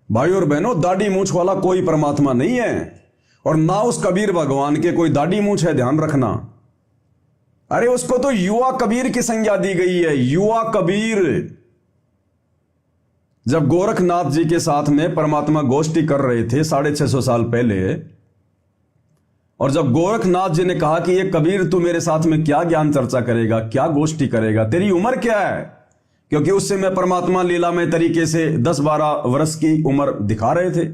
भाई और बहनों, दाढ़ी मूछ वाला कोई परमात्मा नहीं है, और ना उस कबीर भगवान के कोई दाढ़ी मूछ है, ध्यान रखना। अरे उसको तो युवा कबीर की संज्ञा दी गई है, युवा कबीर। जब गोरखनाथ जी के साथ में परमात्मा गोष्ठी कर रहे थे 650 साल पहले, और जब गोरखनाथ जी ने कहा कि ये कबीर तू मेरे साथ में क्या ज्ञान चर्चा करेगा, क्या गोष्ठी करेगा, तेरी उम्र क्या है, क्योंकि उससे मैं परमात्मा लीलामय तरीके से 10-12 वर्ष की उम्र दिखा रहे थे।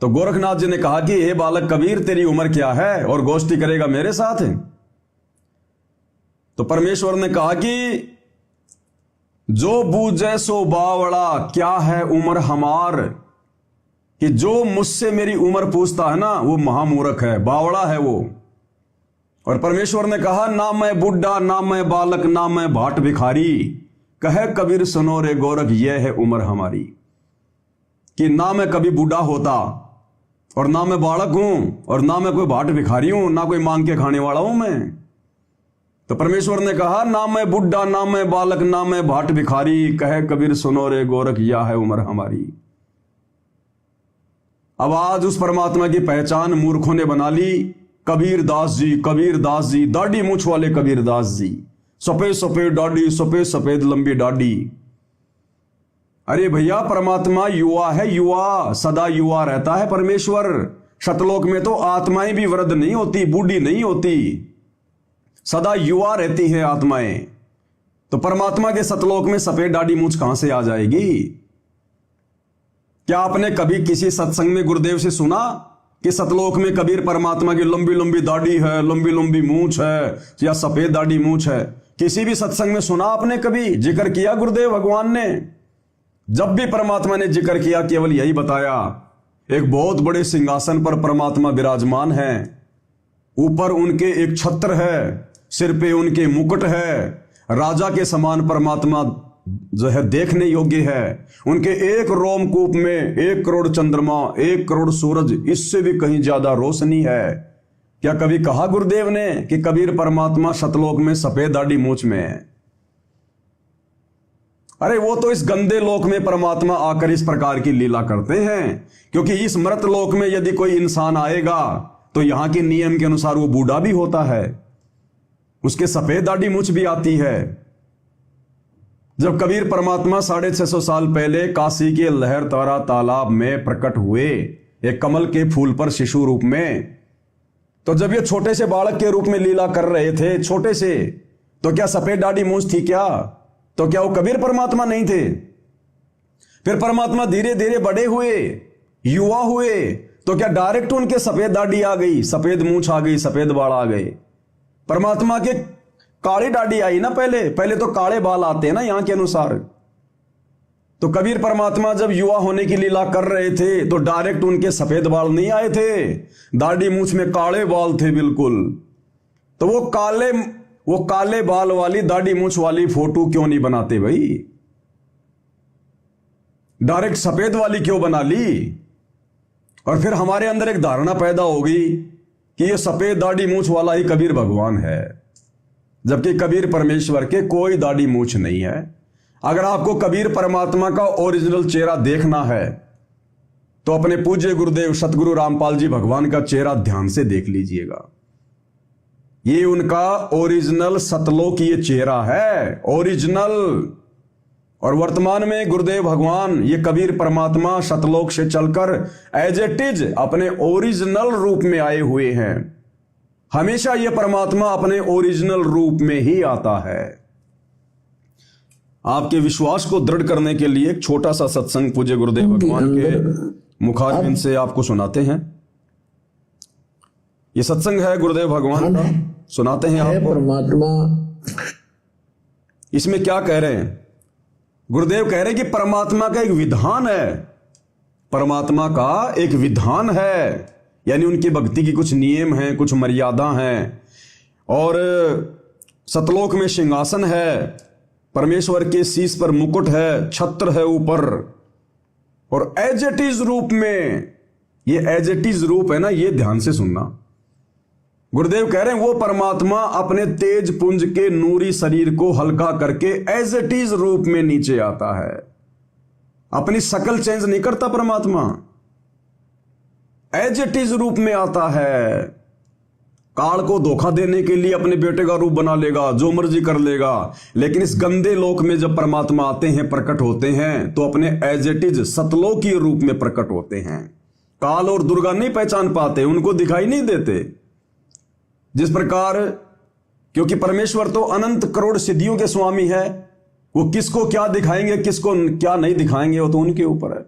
तो गोरखनाथ जी ने कहा कि हे बालक कबीर, तेरी उम्र क्या है और गोष्ठी करेगा मेरे साथ? तो परमेश्वर ने कहा कि जो बूझे सो बावड़ा, क्या है उम्र हमार, कि जो मुझसे मेरी उम्र पूछता है ना वो महामूर्ख है, बावड़ा है वो। और परमेश्वर ने कहा ना मैं बुढ़ा, ना मैं बालक, ना मैं भाट भिखारी, कहे कबीर सुनो रे गोरख, यह है उम्र हमारी। कि ना मैं कभी बूढ़ा होता, और ना मैं बालक हूं, और ना मैं कोई भाट भिखारी हूं, ना कोई मांग के खाने वाला हूं मैं। तो परमेश्वर ने कहा ना मैं बुढ़ा, ना मैं बालक, ना मैं भाट भिखारी, कहे कबीर सुनो रे गोरख, यह है उम्र हमारी। अब आज उस परमात्मा की पहचान मूर्खों ने बना ली। कबीर दास जी, कबीर दास जी, दाढ़ी मूछ वाले कबीर दास जी, सफेद सफेद दाढ़ी, सफेद सफेद लंबी दाढ़ी। अरे भैया, परमात्मा युवा है, युवा, सदा युवा रहता है परमेश्वर। शतलोक में तो आत्माएं भी वृद्ध नहीं होती, बूढ़ी नहीं होती, सदा युवा रहती है आत्माएं। तो परमात्मा के सतलोक में सफेद दाढ़ी मूछ कहां से आ जाएगी? क्या आपने कभी किसी सत्संग में गुरुदेव से सुना कि सतलोक में कबीर परमात्मा की लंबी लंबी दाढ़ी है, लंबी लंबी मूछ है, या सफेद दाढ़ी मूछ है? किसी भी सत्संग में सुना आपने कभी? जिक्र किया गुरुदेव भगवान ने? जब भी परमात्मा ने जिक्र किया केवल यही बताया, एक बहुत बड़े सिंहासन पर परमात्मा विराजमान है, ऊपर उनके एक छत्र है, सिर पे उनके मुकुट है, राजा के समान परमात्मा जो है देखने योग्य है। उनके एक रोमकूप में 1 करोड़ चंद्रमा, 1 करोड़ सूरज, इससे भी कहीं ज्यादा रोशनी है। क्या कभी कहा गुरुदेव ने कि कबीर परमात्मा सतलोक में सफेद दाढ़ी मूछ में है? अरे वो तो इस गंदे लोक में परमात्मा आकर इस प्रकार की लीला करते हैं, क्योंकि इस मृत लोक में यदि कोई इंसान आएगा तो यहां के नियम के अनुसार वो बूढ़ा भी होता है, उसके सफेद दाढ़ी मूछ भी आती है। जब कबीर परमात्मा 650 साल पहले काशी के लहरतारा तालाब में प्रकट हुए एक कमल के फूल पर शिशु रूप में, तो जब ये छोटे से बालक के रूप में लीला कर रहे थे, छोटे से, तो क्या सफेद दाढ़ी मूछ थी क्या? तो क्या वो कबीर परमात्मा नहीं थे? फिर परमात्मा धीरे धीरे बड़े हुए, युवा हुए, तो क्या डायरेक्ट उनके सफेद दाढ़ी आ गई, सफेद मूछ आ गई, सफेद बाल आ गए? परमात्मा के काली दाढ़ी आई ना, पहले तो काले बाल आते हैं ना यहां के अनुसार। तो कबीर परमात्मा जब युवा होने की लीला कर रहे थे तो डायरेक्ट उनके सफेद बाल नहीं आए थे, दाढ़ी मूछ में काले बाल थे बिल्कुल। तो वो काले बाल वाली दाढ़ी मूछ वाली फोटो क्यों नहीं बनाते भाई? डायरेक्ट सफेद वाली क्यों बना ली? और फिर हमारे अंदर एक धारणा पैदा हो गई कि ये सफेद दाढ़ी मूछ वाला ही कबीर भगवान है, जबकि कबीर परमेश्वर के कोई दाढ़ी मूछ नहीं है। अगर आपको कबीर परमात्मा का ओरिजिनल चेहरा देखना है तो अपने पूज्य गुरुदेव सतगुरु रामपाल जी भगवान का चेहरा ध्यान से देख लीजिएगा। ये उनका ओरिजिनल सतलोकीय चेहरा है, ओरिजिनल। और वर्तमान में गुरुदेव भगवान, ये कबीर परमात्मा सतलोक से चलकर एज इट इज अपने ओरिजिनल रूप में आए हुए हैं। हमेशा यह परमात्मा अपने ओरिजिनल रूप में ही आता है। आपके विश्वास को दृढ़ करने के लिए एक छोटा सा सत्संग पूज्य गुरुदेव भगवान के मुखारबिंद से आपको सुनाते हैं। ये सत्संग है गुरुदेव भगवान का, सुनाते हैं आपको। परमात्मा इसमें क्या कह रहे हैं? गुरुदेव कह रहे हैं कि परमात्मा का एक विधान है, परमात्मा का एक विधान है, यानी उनकी भक्ति की कुछ नियम हैं, कुछ मर्यादा हैं। और सतलोक में सिंहासन है, परमेश्वर के शीश पर मुकुट है, छत्र है ऊपर, और एज इट इज रूप में, ये एज इट इज रूप है ना, ये ध्यान से सुनना। गुरुदेव कह रहे हैं वो परमात्मा अपने तेज पुंज के नूरी शरीर को हल्का करके एज इट इज रूप में नीचे आता है। अपनी शक्ल चेंज नहीं करता परमात्मा, एज इट इज रूप में आता है। काल को धोखा देने के लिए अपने बेटे का रूप बना लेगा, जो मर्जी कर लेगा, लेकिन इस गंदे लोक में जब परमात्मा आते हैं, प्रकट होते हैं, तो अपने एज इट इज सतलोकी रूप में प्रकट होते हैं। काल और दुर्गा नहीं पहचान पाते, उनको दिखाई नहीं देते। जिस प्रकार, क्योंकि परमेश्वर तो अनंत करोड़ सिद्धियों के स्वामी है, वो किसको क्या दिखाएंगे, किसको क्या नहीं दिखाएंगे, वो तो उनके ऊपर है।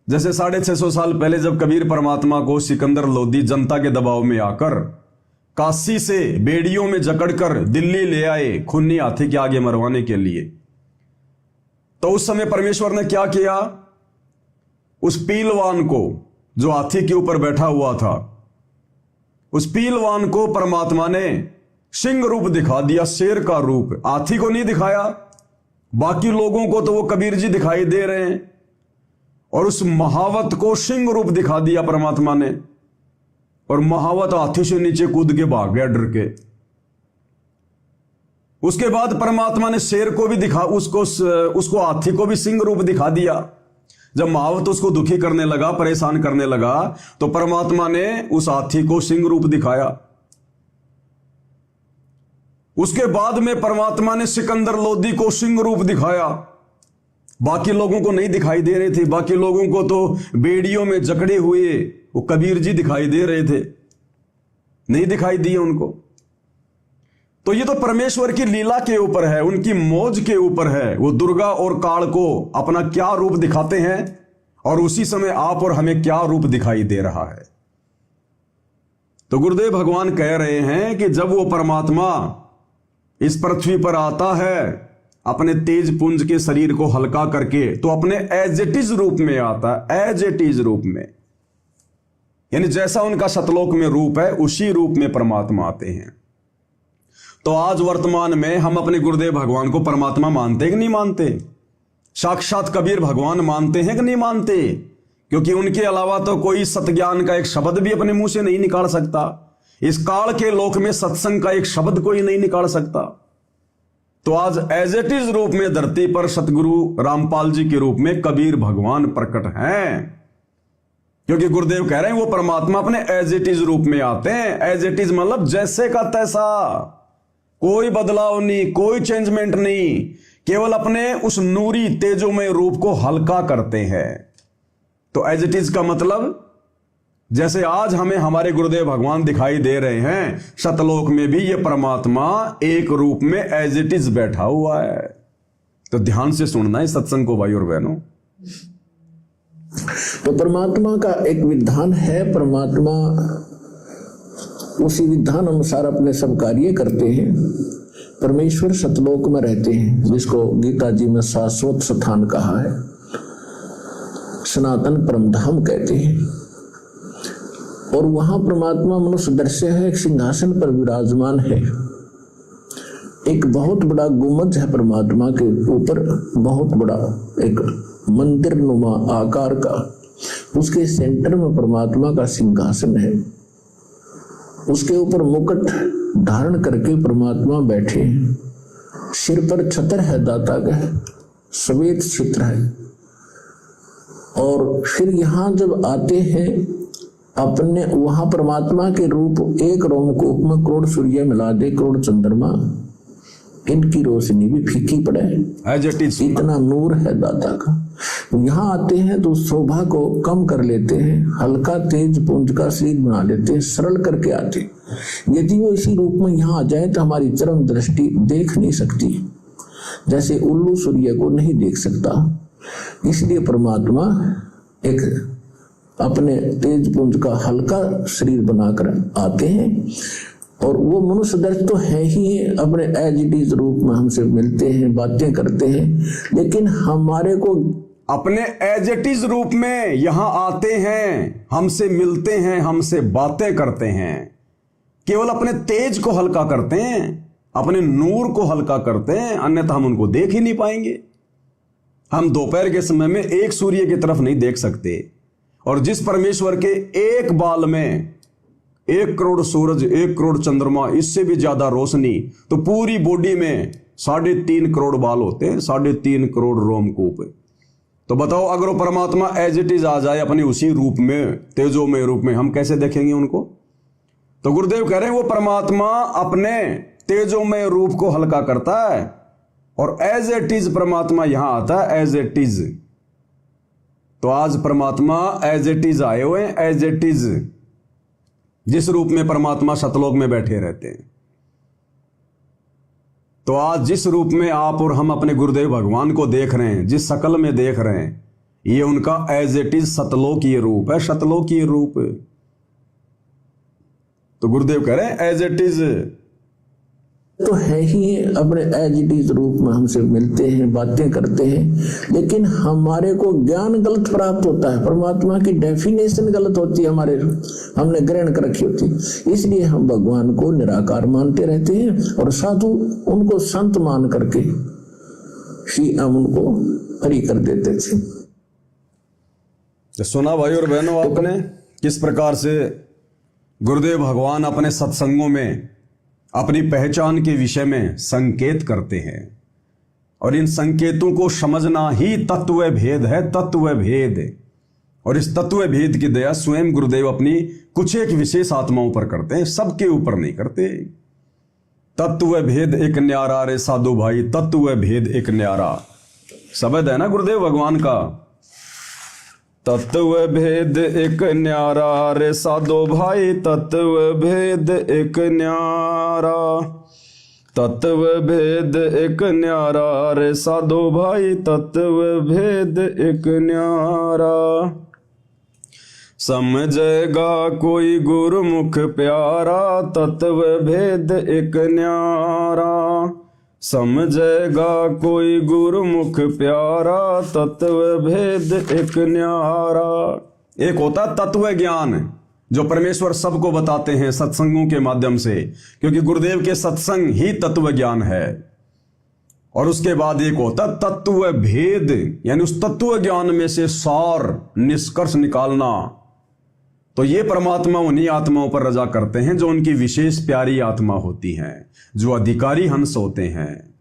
जैसे 650 साल पहले जब कबीर परमात्मा को सिकंदर लोधी जनता के दबाव में आकर काशी से बेड़ियों में जकड़कर दिल्ली ले आए खूनी हाथी के आगे मरवाने के लिए, तो उस समय परमेश्वर ने क्या किया, उस पीलवान को जो हाथी के ऊपर बैठा हुआ था, उस पीलवान को परमात्मा ने सिंह रूप दिखा दिया, शेर का रूप। हाथी को नहीं दिखाया, बाकी लोगों को तो वो कबीर जी दिखाई दे रहे हैं, और उस महावत को सिंह रूप दिखा दिया परमात्मा ने, और महावत हाथी से नीचे कूद के भाग गया डर के। उसके बाद परमात्मा ने शेर को भी दिखा, उसको हाथी को भी सिंह रूप दिखा दिया। जब महावत उसको दुखी करने लगा, परेशान करने लगा, तो परमात्मा ने उस हाथी को सिंह रूप दिखाया। उसके बाद में परमात्मा ने सिकंदर लोधी को सिंह रूप दिखाया। बाकी लोगों को नहीं दिखाई दे रहे थे, बाकी लोगों को तो बेड़ियों में जकड़े हुए वो कबीर जी दिखाई दे रहे थे, नहीं दिखाई दिए उनको। तो ये तो परमेश्वर की लीला के ऊपर है, उनकी मौज के ऊपर है। वो दुर्गा और काल को अपना क्या रूप दिखाते हैं, और उसी समय आप और हमें क्या रूप दिखाई दे रहा है। तो गुरुदेव भगवान कह रहे हैं कि जब वो परमात्मा इस पृथ्वी पर आता है अपने तेज पुंज के शरीर को हल्का करके, तो अपने एज इट इज रूप में आता है, एज इट इज रूप में, यानी जैसा उनका सतलोक में रूप है, उसी रूप में परमात्मा आते हैं। तो आज वर्तमान में हम अपने गुरुदेव भगवान को परमात्मा मानते कि नहीं मानते? साक्षात कबीर भगवान मानते हैं कि नहीं मानते? क्योंकि उनके अलावा तो कोई सतज्ञान का एक शब्द भी अपने मुंह से नहीं निकाल सकता। इस काल के लोक में सत्संग का एक शब्द कोई नहीं निकाल सकता। तो आज एज इट इज रूप में धरती पर सतगुरु रामपाल जी के रूप में कबीर भगवान प्रकट हैं, क्योंकि गुरुदेव कह रहे हैं वो परमात्मा अपने एज इट इज रूप में आते हैं। एज इट इज मतलब जैसे का तैसा, कोई बदलाव नहीं, कोई चेंजमेंट नहीं, केवल अपने उस नूरी तेजोमय रूप को हल्का करते हैं। तो एज इट इज का मतलब जैसे आज हमें हमारे गुरुदेव भगवान दिखाई दे रहे हैं, सतलोक में भी ये परमात्मा एक रूप में एज इट इज बैठा हुआ है। तो ध्यान से सुनना है सत्संग को भाई और बहनों। तो परमात्मा का एक विधान है, परमात्मा उसी विधान अनुसार अपने सब कार्य करते हैं। परमेश्वर सतलोक में रहते हैं, जिसको गीता जी में शाश्वत स्थान कहा है, सनातन परमधाम कहते हैं। और वहां परमात्मा मनुष्य दृश्य है, एक सिंहासन पर विराजमान है। एक बहुत बड़ा गुम्बद है परमात्मा के ऊपर, बहुत बड़ा एक मंदिर नुमा आकार का, उसके सेंटर में परमात्मा का सिंहासन है। उसके ऊपर मुकुट धारण करके परमात्मा बैठे हैं। सिर पर छत्र है दाता का, श्वेत चित्र है। और फिर यहां जब आते हैं अपने, वहां परमात्मा के रूप एक रोमकूप में करोड़ सूर्य मिला दे, करोड़ चंद्रमा, इनकी रोशनी भी फीकी पड़े, इतना नूर है दाता का। यहाँ आते हैं तो शोभा को कम कर लेते हैं, हल्का तेज पुंज का शरीर बना लेते हैं, सरल करके आते। यदि वो इसी रूप में यहाँ आ जाए तो हमारी चरम दृष्टि देख नहीं सकती, जैसे उल्लू सूर्य को नहीं देख सकता। इसलिए परमात्मा एक अपने तेज पुंज का हल्का शरीर बनाकर आते हैं। और वो मनुष्य दर्श तो है ही, अपने एज इट इज रूप में हमसे मिलते हैं, बातें करते हैं, लेकिन हमारे को अपने एज इट इज रूप में यहां आते हैं, हमसे मिलते हैं, हमसे बातें करते हैं, केवल अपने तेज को हल्का करते हैं, अपने नूर को हल्का करते हैं, अन्यथा हम उनको देख ही नहीं पाएंगे। हम दोपहर के समय में एक सूर्य की तरफ नहीं देख सकते, और जिस परमेश्वर के एक बाल में 1 करोड़ सूरज, 1 करोड़ चंद्रमा, इससे भी ज्यादा रोशनी, तो पूरी बॉडी में 3.5 करोड़ बाल होते हैं, 3.5 करोड़ रोमकूप। तो बताओ, अगर वो परमात्मा एज इट इज आ जाए अपने उसी रूप में, तेजोमय रूप में, हम कैसे देखेंगे उनको? तो गुरुदेव कह रहे हैं वो परमात्मा अपने तेजोमय रूप को हल्का करता है और एज इट इज परमात्मा यहां आता है, एज इट इज। तो आज परमात्मा एज इट इज आए हुए हैं, एज इट इज, जिस रूप में परमात्मा सतलोक में बैठे रहते हैं। तो आज जिस रूप में आप और हम अपने गुरुदेव भगवान को देख रहे हैं, जिस शकल में देख रहे हैं, ये उनका एज इट इज सतलोकीय रूप है, सतलोकीय रूप। तो गुरुदेव कह रहे हैं एज इट इज तो है ही, अपने एज इट इज रूप में हमसे मिलते हैं, बातें करते हैं, लेकिन हमारे को ज्ञान गलत प्राप्त होता है, परमात्मा की डेफिनेशन गलत होती है, हमारे हमने ग्रहण कर रखी होती है। इसलिए हम भगवान को निराकार मानते रहते हैं और साधु उनको संत मान करके ही हम उनको हरि कर देते थे। तो सुना भाई और बहनों आपने किस प्रकार से गुरुदेव भगवान अपने सत्संगों में अपनी पहचान के विषय में संकेत करते हैं, और इन संकेतों को समझना ही तत्व भेद है, तत्व भेद। और इस तत्व भेद की दया स्वयं गुरुदेव अपनी कुछ एक विशेष आत्माओं पर करते हैं, सबके ऊपर नहीं करते। तत्व भेद एक न्यारा रे साधु भाई, तत्व भेद एक न्यारा शब्द है ना गुरुदेव भगवान का। तत्व भेद एक न्यारा रे साधो भाई, तत्व भेद एक न्यारा, तत्व भेद एक न्यारा रे साधो भाई, तत्व भेद एक न्यारा। समझेगा कोई गुरुमुख प्यारा, तत्व भेद एक न्यारा। समझेगा कोई गुरुमुख प्यारा, तत्व भेद एक न्यारा। एक होता तत्व ज्ञान जो परमेश्वर सबको बताते हैं सत्संगों के माध्यम से, क्योंकि गुरुदेव के सत्संग ही तत्व ज्ञान है। और उसके बाद एक होता तत्व भेद, यानी उस तत्व ज्ञान में से सार निष्कर्ष निकालना। तो ये परमात्मा उन्हीं आत्माओं पर रजा करते हैं जो उनकी विशेष प्यारी आत्मा होती हैं, जो अधिकारी हंस होते हैं।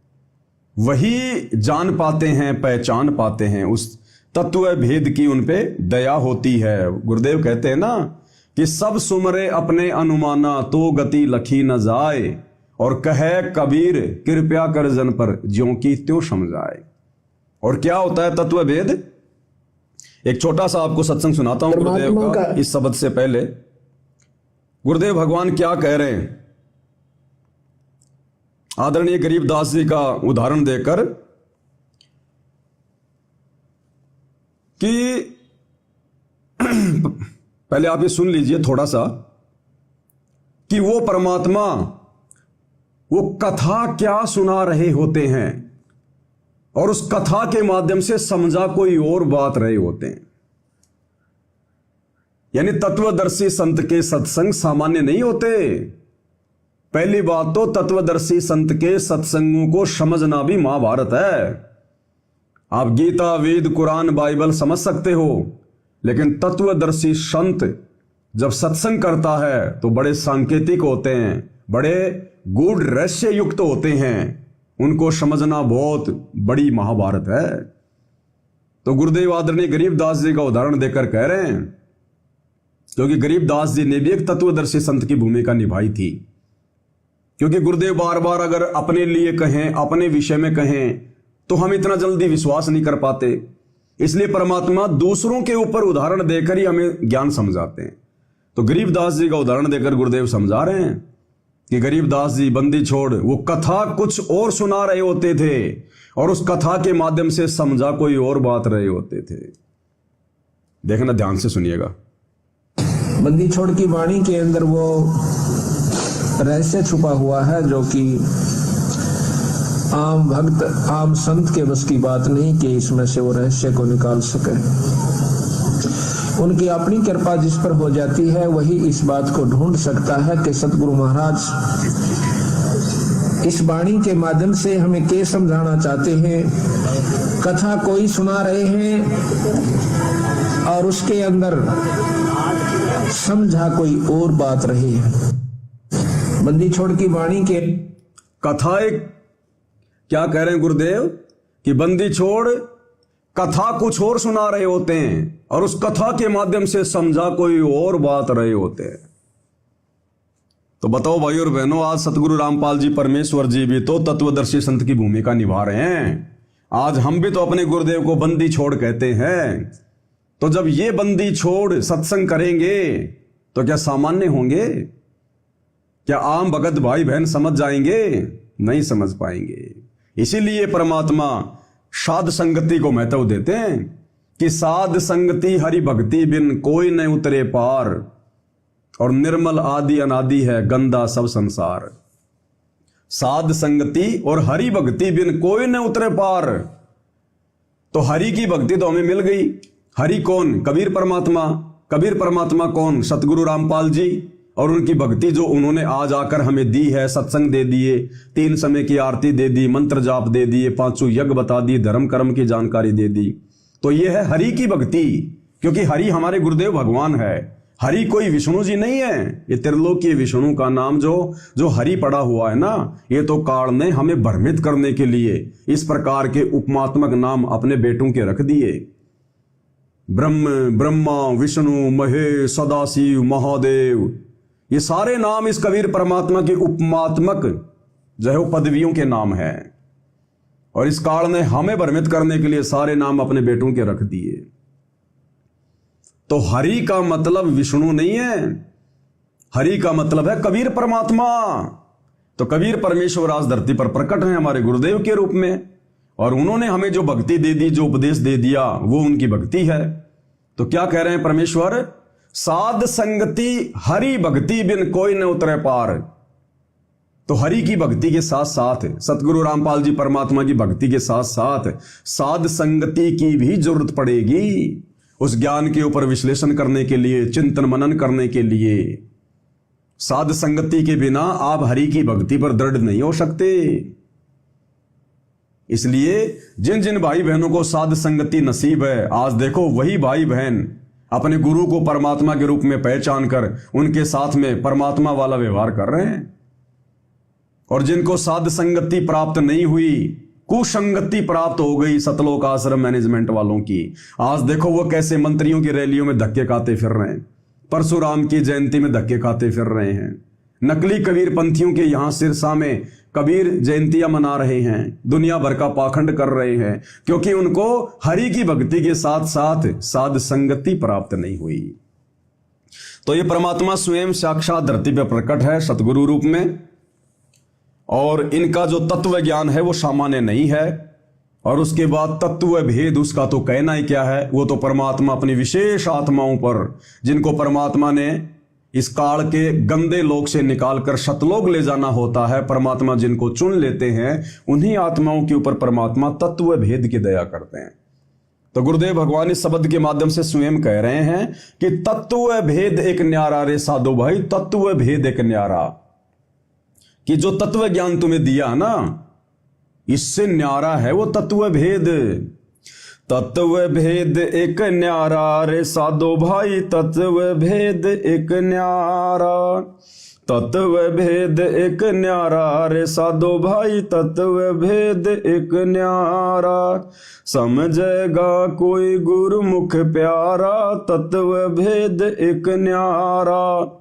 वही जान पाते हैं, पहचान पाते हैं, उस तत्व भेद की उन पे दया होती है। गुरुदेव कहते हैं ना कि सब सुमरे अपने अनुमाना, तो गति लखी न जाए, और कहे कबीर कृपया कर जन पर, ज्यों की त्यों समझाए। और क्या होता है तत्व भेद? एक छोटा सा आपको सत्संग सुनाता हूं गुरुदेव का। इस शब्द से पहले गुरुदेव भगवान क्या कह रहे हैं, आदरणीय गरीबदास जी का उदाहरण देकर, कि पहले आप ये सुन लीजिए थोड़ा सा कि वो परमात्मा वो कथा क्या सुना रहे होते हैं, और उस कथा के माध्यम से समझा कोई और बात रहे होते हैं। यानी तत्वदर्शी संत के सत्संग सामान्य नहीं होते। पहली बात तो तत्वदर्शी संत के सत्संगों को समझना भी महाभारत है। आप गीता, वेद, कुरान, बाइबल समझ सकते हो, लेकिन तत्वदर्शी संत जब सत्संग करता है तो बड़े सांकेतिक होते हैं, बड़े गूढ़ रहस्य युक्त होते हैं। उनको समझना बहुत बड़ी महाभारत है। तो गुरुदेव आदरणीय गरीबदास जी का उदाहरण देकर कह रहे हैं, क्योंकि गरीबदास जी ने भी एक तत्वदर्शी संत की भूमिका निभाई थी। क्योंकि गुरुदेव बार बार अगर अपने लिए कहें, अपने विषय में कहें, तो हम इतना जल्दी विश्वास नहीं कर पाते। इसलिए परमात्मा दूसरों के ऊपर उदाहरण देकर ही हमें ज्ञान समझाते हैं। तो गरीबदास जी का उदाहरण देकर गुरुदेव समझा रहे हैं कि गरीबदास जी बंदी छोड़ वो कथा कुछ और सुना रहे होते थे, और उस कथा के माध्यम से समझा कोई और बात रहे होते थे। देखना, ध्यान से सुनिएगा। बंदी छोड़ की वाणी के अंदर वो रहस्य छुपा हुआ है, जो कि आम भक्त, आम संत के बस की बात नहीं कि इसमें से वो रहस्य को निकाल सके। उनकी अपनी कृपा जिस पर हो जाती है, वही इस बात को ढूंढ सकता है कि सतगुरु महाराज इस वाणी के माध्यम से हमें क्या समझाना चाहते हैं। कथा कोई सुना रहे हैं और उसके अंदर समझा कोई और बात रही है। बंदी छोड़ की वाणी के कथा एक क्या कह रहे हैं गुरुदेव कि बंदी छोड़ कथा कुछ और सुना रहे होते हैं और उस कथा के माध्यम से समझा कोई और बात रहे होते हैं। तो बताओ भाई और बहनों, आज सतगुरु रामपाल जी परमेश्वर जी भी तो तत्वदर्शी संत की भूमिका निभा रहे हैं। आज हम भी तो अपने गुरुदेव को बंदी छोड़ कहते हैं। तो जब ये बंदी छोड़ सत्संग करेंगे तो क्या सामान्य होंगे? क्या आम भगत भाई बहन समझ जाएंगे? नहीं समझ पाएंगे। इसीलिए परमात्मा साध संगति को महत्व देते हैं कि साध संगति हरि भक्ति बिन कोई न उतरे पार, और निर्मल आदि अनादि है गंदा सब संसार। साध संगति और हरि भक्ति बिन कोई न उतरे पार। तो हरि की भक्ति तो हमें मिल गई। हरि कौन? कबीर परमात्मा। कबीर परमात्मा कौन? सतगुरु रामपाल जी। और उनकी भक्ति जो उन्होंने आज आकर हमें दी है, सत्संग दे दिए, 3 समय की आरती दे दी, मंत्र जाप दे दिए, 5 यज्ञ बता दिए, धर्म कर्म की जानकारी दे दी। तो यह है हरि की भक्ति, क्योंकि हरि हमारे गुरुदेव भगवान है। हरि कोई विष्णु जी नहीं है। ये त्रिलोकीय विष्णु का नाम जो हरि पड़ा हुआ है ना, ये तो काल ने हमें भ्रमित करने के लिए इस प्रकार के उपमात्मक नाम अपने बेटों के रख दिए। ब्रह्म, ब्रह्मा, विष्णु, महेश, सदाशिव, महादेव, ये सारे नाम इस कबीर परमात्मा के उपमात्मक जो है वो पदवियों के नाम है। और इस काल ने हमें भ्रमित करने के लिए सारे नाम अपने बेटों के रख दिए। तो हरि का मतलब विष्णु नहीं है, हरि का मतलब है कबीर परमात्मा। तो कबीर परमेश्वर आज धरती पर प्रकट हैं हमारे गुरुदेव के रूप में, और उन्होंने हमें जो भक्ति दे दी, जो उपदेश दे दिया, वो उनकी भक्ति है। तो क्या कह रहे हैं परमेश्वर? साध संगति हरि भक्ति बिन कोई न उतरे पार। तो हरि की भक्ति के साथ साथ, सतगुरु रामपाल जी परमात्मा की भक्ति के साथ साथ साध संगति की भी जरूरत पड़ेगी। उस ज्ञान के ऊपर विश्लेषण करने के लिए, चिंतन मनन करने के लिए। साध संगति के बिना आप हरि की भक्ति पर दृढ़ नहीं हो सकते। इसलिए जिन जिन भाई बहनों को साध संगति नसीब है, आज देखो वही भाई बहन अपने गुरु को परमात्मा के रूप में पहचान कर उनके साथ में परमात्मा वाला व्यवहार कर रहे हैं। और जिनको साध संगति प्राप्त नहीं हुई, कुसंगति प्राप्त हो गई सतलोक आश्रम मैनेजमेंट वालों की, आज देखो वो कैसे मंत्रियों की रैलियों में धक्के खाते फिर रहे हैं, परशुराम की जयंती में धक्के खाते फिर रहे हैं, नकली कबीर पंथियों के यहां सिरसा में कबीर जयंतियां मना रहे हैं, दुनिया भर का पाखंड कर रहे हैं, क्योंकि उनको हरि की भक्ति के साथ साथ साध संगति प्राप्त नहीं हुई। तो ये परमात्मा स्वयं साक्षात धरती पर प्रकट है सतगुरु रूप में, और इनका जो तत्व ज्ञान है वो सामान्य नहीं है। और उसके बाद तत्व भेद उसका तो कहना ही क्या है। वो तो परमात्मा अपनी विशेष आत्माओं पर, जिनको परमात्मा ने इस काल के गंदे लोक से निकालकर सतलोक ले जाना होता है, परमात्मा जिनको चुन लेते हैं, उन्हीं आत्माओं के ऊपर परमात्मा तत्व भेद की दया करते हैं। तो गुरुदेव भगवान इस शब्द के माध्यम से स्वयं कह रहे हैं कि तत्व भेद एक न्यारा रे साधो भाई, तत्व भेद एक न्यारा। कि जो तत्व ज्ञान तुम्हें दिया ना, इससे न्यारा है वो तत्व भेद। तत्व भेद एक न्यारा रे साधो भाई, तत्व भेद एक न्यारा, तत्व भेद एक न्यारा रे साधो भाई, तत्व भेद एक न्यारा। समझेगा कोई गुरुमुख प्यारा, तत्व भेद एक न्यारा।